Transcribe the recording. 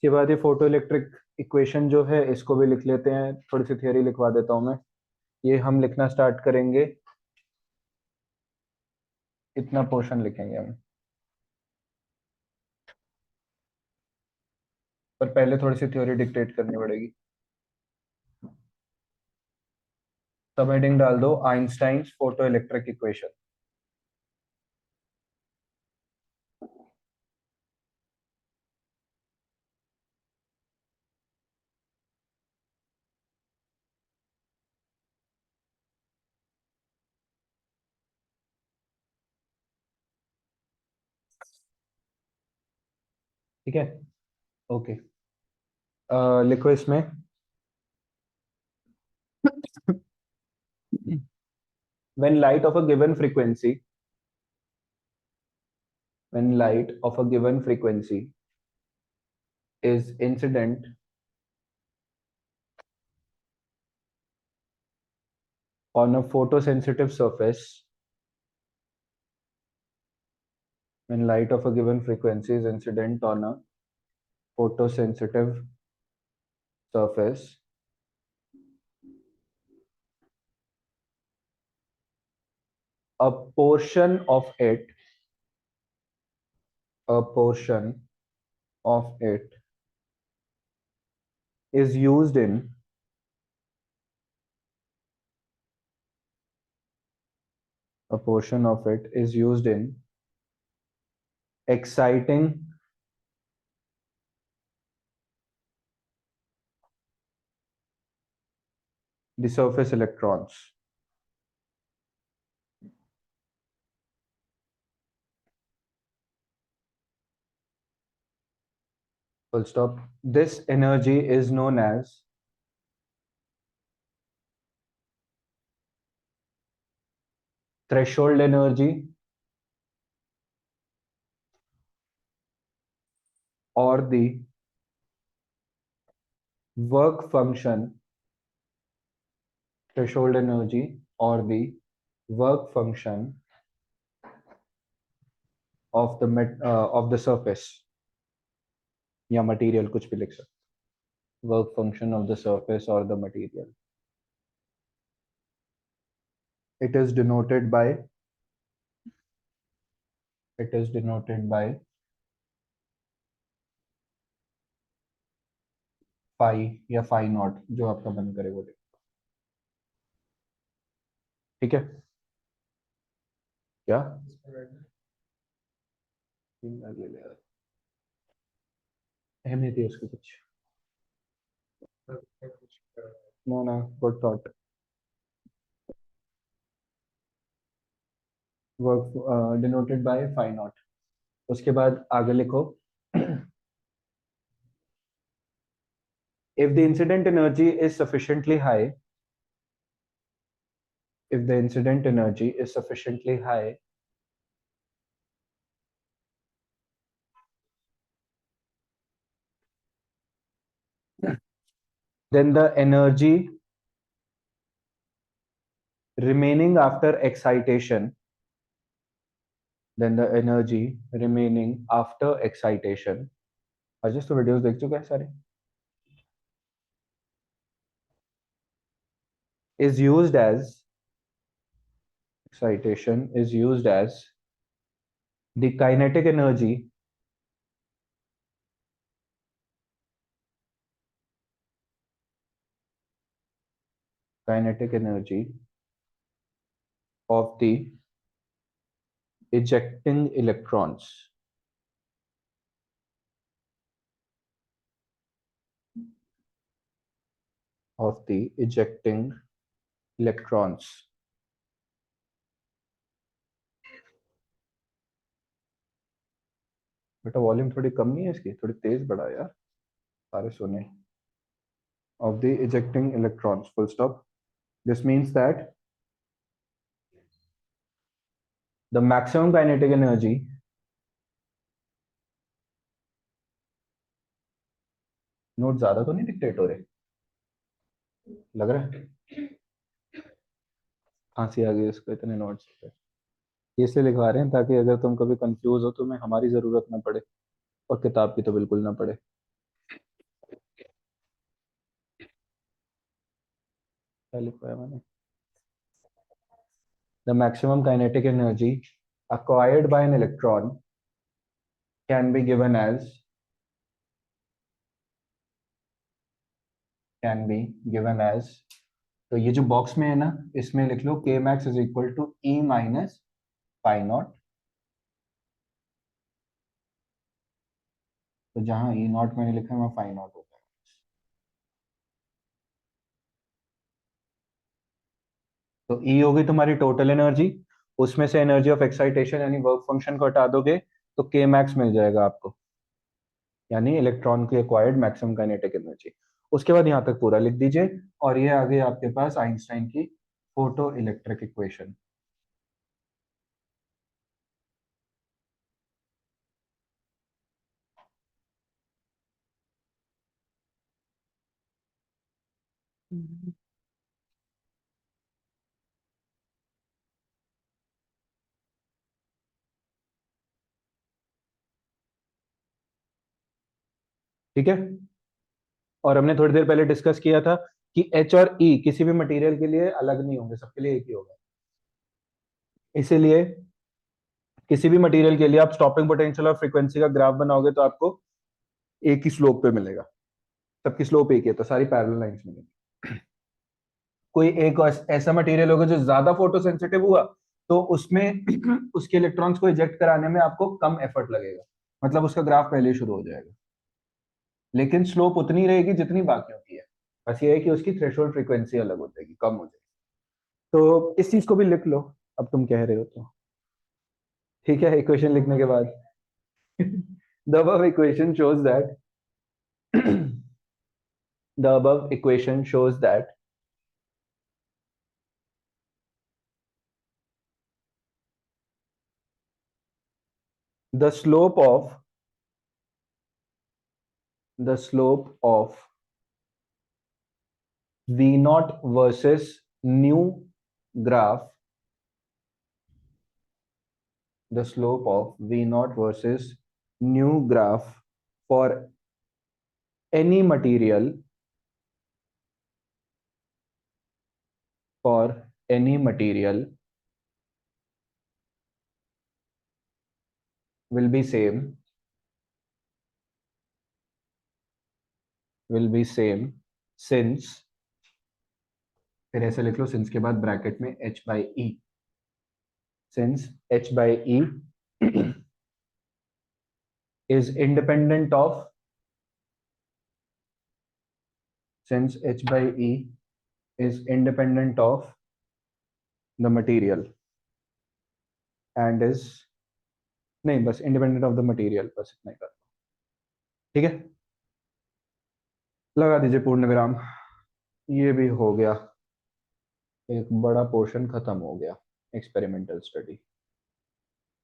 इसके बाद ये फोटो इलेक्ट्रिक इक्वेशन जो है इसको भी लिख लेते हैं, थोड़ी सी थियोरी लिखवा देता हूँ मैं। ये हम लिखना स्टार्ट करेंगे, इतना पोर्शन लिखेंगे हम। पर पहले थोड़ी सी थ्योरी डिक्टेट करनी पड़ेगी। सब हेडिंग डाल दो, आइंस्टाइन्स फोटो इलेक्ट्रिक इक्वेशन। ठीक है, ओके। लिखो इसमें when light of a given frequency when light of a given frequency is incident on a photosensitive surface when light of a given frequency is incident on a photosensitive surface, a portion of it a portion of it is used in a portion of it is used in exciting the surface electrons. Full stop. This energy is known as threshold energy or the work function, threshold energy or the work function of the surface या material, कुछ भी लिख सकते, work function of the surface or the material. It is denoted by phi या phi not, जो आपका मन करे वो लिख। ठीक है क्या? ले ले यार, अहमियत है उसकी कुछ। नो ना, good thought. Work denoted by phi naught. उसके बाद आगे लिखो, if the incident energy is sufficiently high if the incident energy is sufficiently high, then the energy remaining after excitation Ajay तो वीडियोस देख चुका है सारे, is used as excitation is used as the kinetic energy of the ejecting electrons of the ejecting electrons. बेटा volume थोड़ी कम नहीं है इसकी, थोड़ी तेज बढ़ा यार, सारे सुने। Of the ejecting electrons, full stop. This means that the maximum kinetic energy note ज्यादा तो नहीं डिक्टेट हो रहे, लग रहा है फांसी आ गई इसको, इतने नोट्स इसलिए लिखवा रहे हैं ताकि अगर तुम कभी कंफ्यूज हो तो मैं हमारी जरूरत ना पड़े और किताब की तो बिल्कुल ना पड़े। क्या लिखवाया मैंने? The maximum kinetic energy acquired by an electron can be given as can be given as तो ये जो बॉक्स में है ना, इसमें लिख लो k max is equal to E minus phi naught. तो जहां E नॉट मैंने लिखा है वहां पाई नॉट होता है। तो E होगी तुम्हारी टोटल एनर्जी, उसमें से एनर्जी ऑफ एक्साइटेशन यानी वर्क फंक्शन को हटा दोगे तो k max मिल जाएगा आपको, यानी इलेक्ट्रॉन की एक्वायर्ड मैक्सिमम काइनेटिक एनर्जी। उसके बाद यहां तक पूरा लिख दीजिए, और ये आ गई आपके पास आइंस्टाइन की फोटो इलेक्ट्रिक इक्वेशन। ठीक है, और हमने थोड़ी देर पहले डिस्कस किया था कि एच और ई किसी भी मटेरियल के लिए अलग नहीं होंगे, सबके लिए एक ही होगा। इसीलिए किसी भी मटेरियल के लिए आप स्टॉपिंग पोटेंशियल और फ्रीक्वेंसी का ग्राफ बनाओगे तो आपको एक ही स्लोप पे मिलेगा, सबकी स्लोप एक ही है, तो सारी पैरेलल लाइंस मिलेंगी। कोई एक ऐसा मटेरियल होगा जो ज्यादा फोटो सेंसिटिव हुआ, तो उसमें उसके इलेक्ट्रॉन्स को इजेक्ट कराने में आपको कम एफर्ट लगेगा, मतलब उसका ग्राफ पहले ही शुरू हो जाएगा, लेकिन स्लोप उतनी रहेगी जितनी बाकियों की है। बस ये है कि उसकी थ्रेशोल्ड फ्रीक्वेंसी अलग हो जाएगी, कम हो जाएगी। तो इस चीज को भी लिख लो, अब तुम कह रहे हो तो। ठीक है, इक्वेशन लिखने के बाद the above equation shows that the above equation shows that the slope of v naught versus nu graph, the slope of v naught versus nu graph for any material, for any material will be same, will be same since, फिर ऐसे लिख लो since के बाद bracket में h by e, since h by e is independent of, since h by e is independent of the material and is, नहीं बस independent of the material, बस इतना ही कर। ठीक है, लगा दीजिए पूर्ण विराम। ये भी हो गया, एक बड़ा पोर्शन खत्म हो गया, एक्सपेरिमेंटल स्टडी।